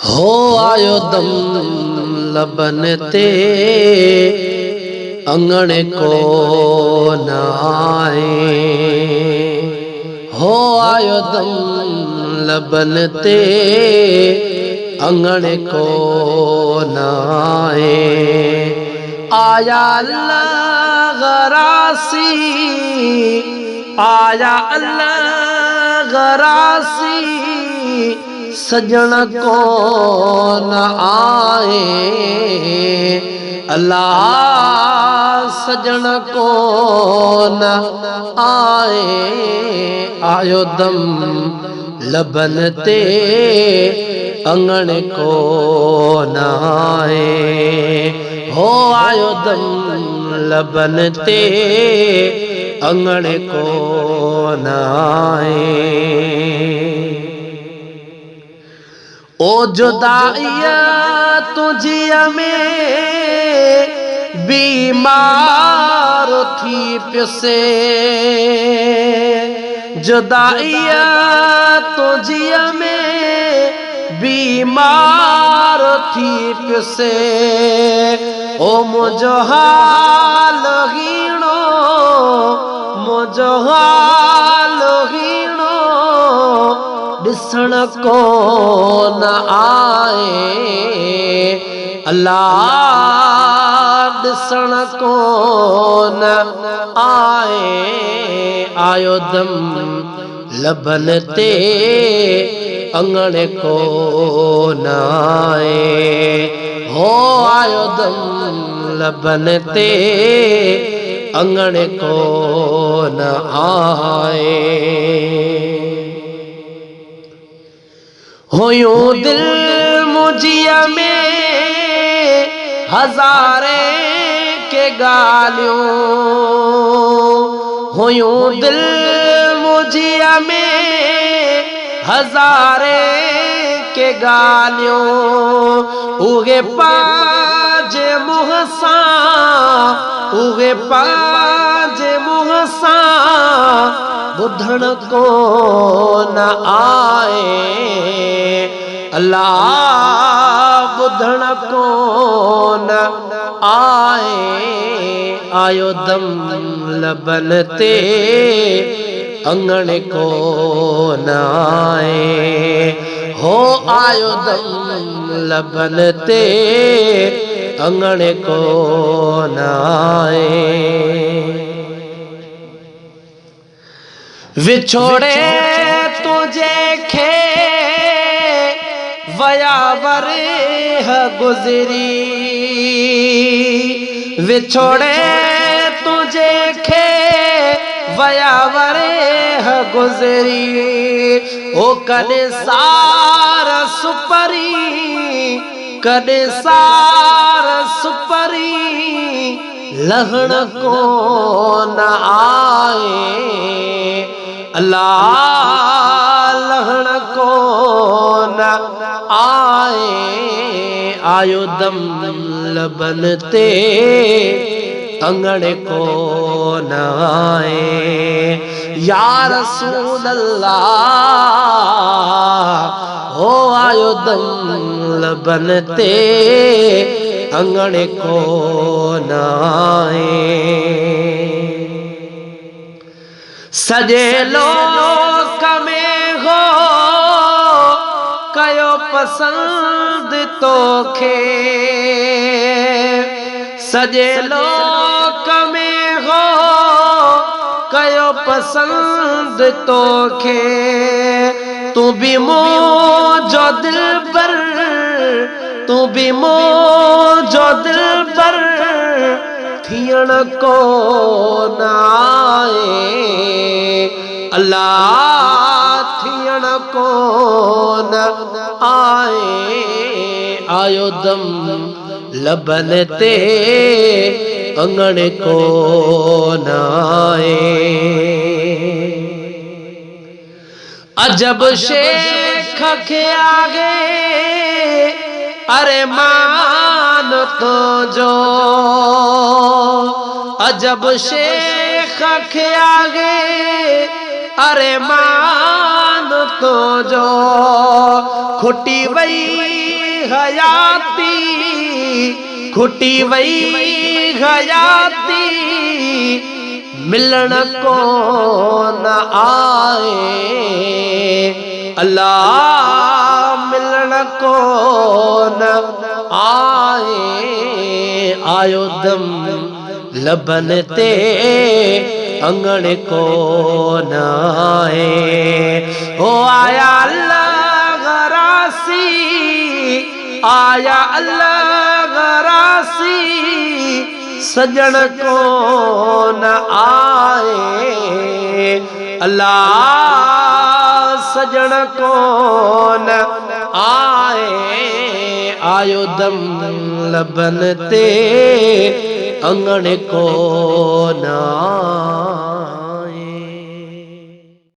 हो आयो दम लबन ते अंगण को न आए। हो आयो दम लबन ते अंगण को न आए। आया अल्लाह गरासी, आया अल्लाह गरासी, सजन को न आए। अल्लाह सजन को न आए। आयो दम लबन ते अंगण को न आए। हो आयो दम लबन ते अंगण को न आए। ओ जुदाइया तुझिया में बीमार थी पिसे। जुदाइया तुझिया में बीमार थी पिसे। ओ मुझो हाल हीणो, मुझो हाल हीणो, दिसण को न आए। अल्लाह दिसण को न आए। आयो दम लबन ते अंगण को न आए। हो आयो दम लबन ते अंगण को न आए। होयो दिल मुझिया में हजारे के गालियों। होयो दिल मुझिया में हजारे के गालियों। उगे पाज मुहसा, उगे पाज मुहसा, बुधन को न आए। अल्लाह बुधन को न आए। आयो दम लबन ते अंगण को न आए। हो आयो दम लबन ते अंगण को न आए। विछोड़े तुझे खे वयावर गुजरी। विछोड़े तुझे खे वयावर गुजरी। ओ कने सार सुपरी, कने सार सुपरी, लहण को न आए। अल्लाह लहण को न आए। आयो दम लबन ते अंगण को न आए। या रसूल अल्लाह हो आयो दम लबन ते अंगण को न आए। सजे लोक में हो कयो पसंद तोखे। सजे लोक में हो कयो पसंद तोखे। तू भी मुझो दिलबर, तू भी मुझो दिलबर, थियण को न आए। अल्लाह थियण को न आए। आयो दम लबन ते अंगण को न आए। अजब शेख के आगे अरे मान तो जो। अजब शेख के आगे अरे मान तो जो खुटी वई हयाती, खुटी वई हयाती, मिलन को न आए अल्लाह, मिलन को न आए। आयो दम लबन ते अंगण को न आए। ओ आया अल्लाह गरासी, आया अल्लाह गरासी, सजन को न आए अल्लाह, सजन को न आए। आयो दम लबन ते अंगण को न आए।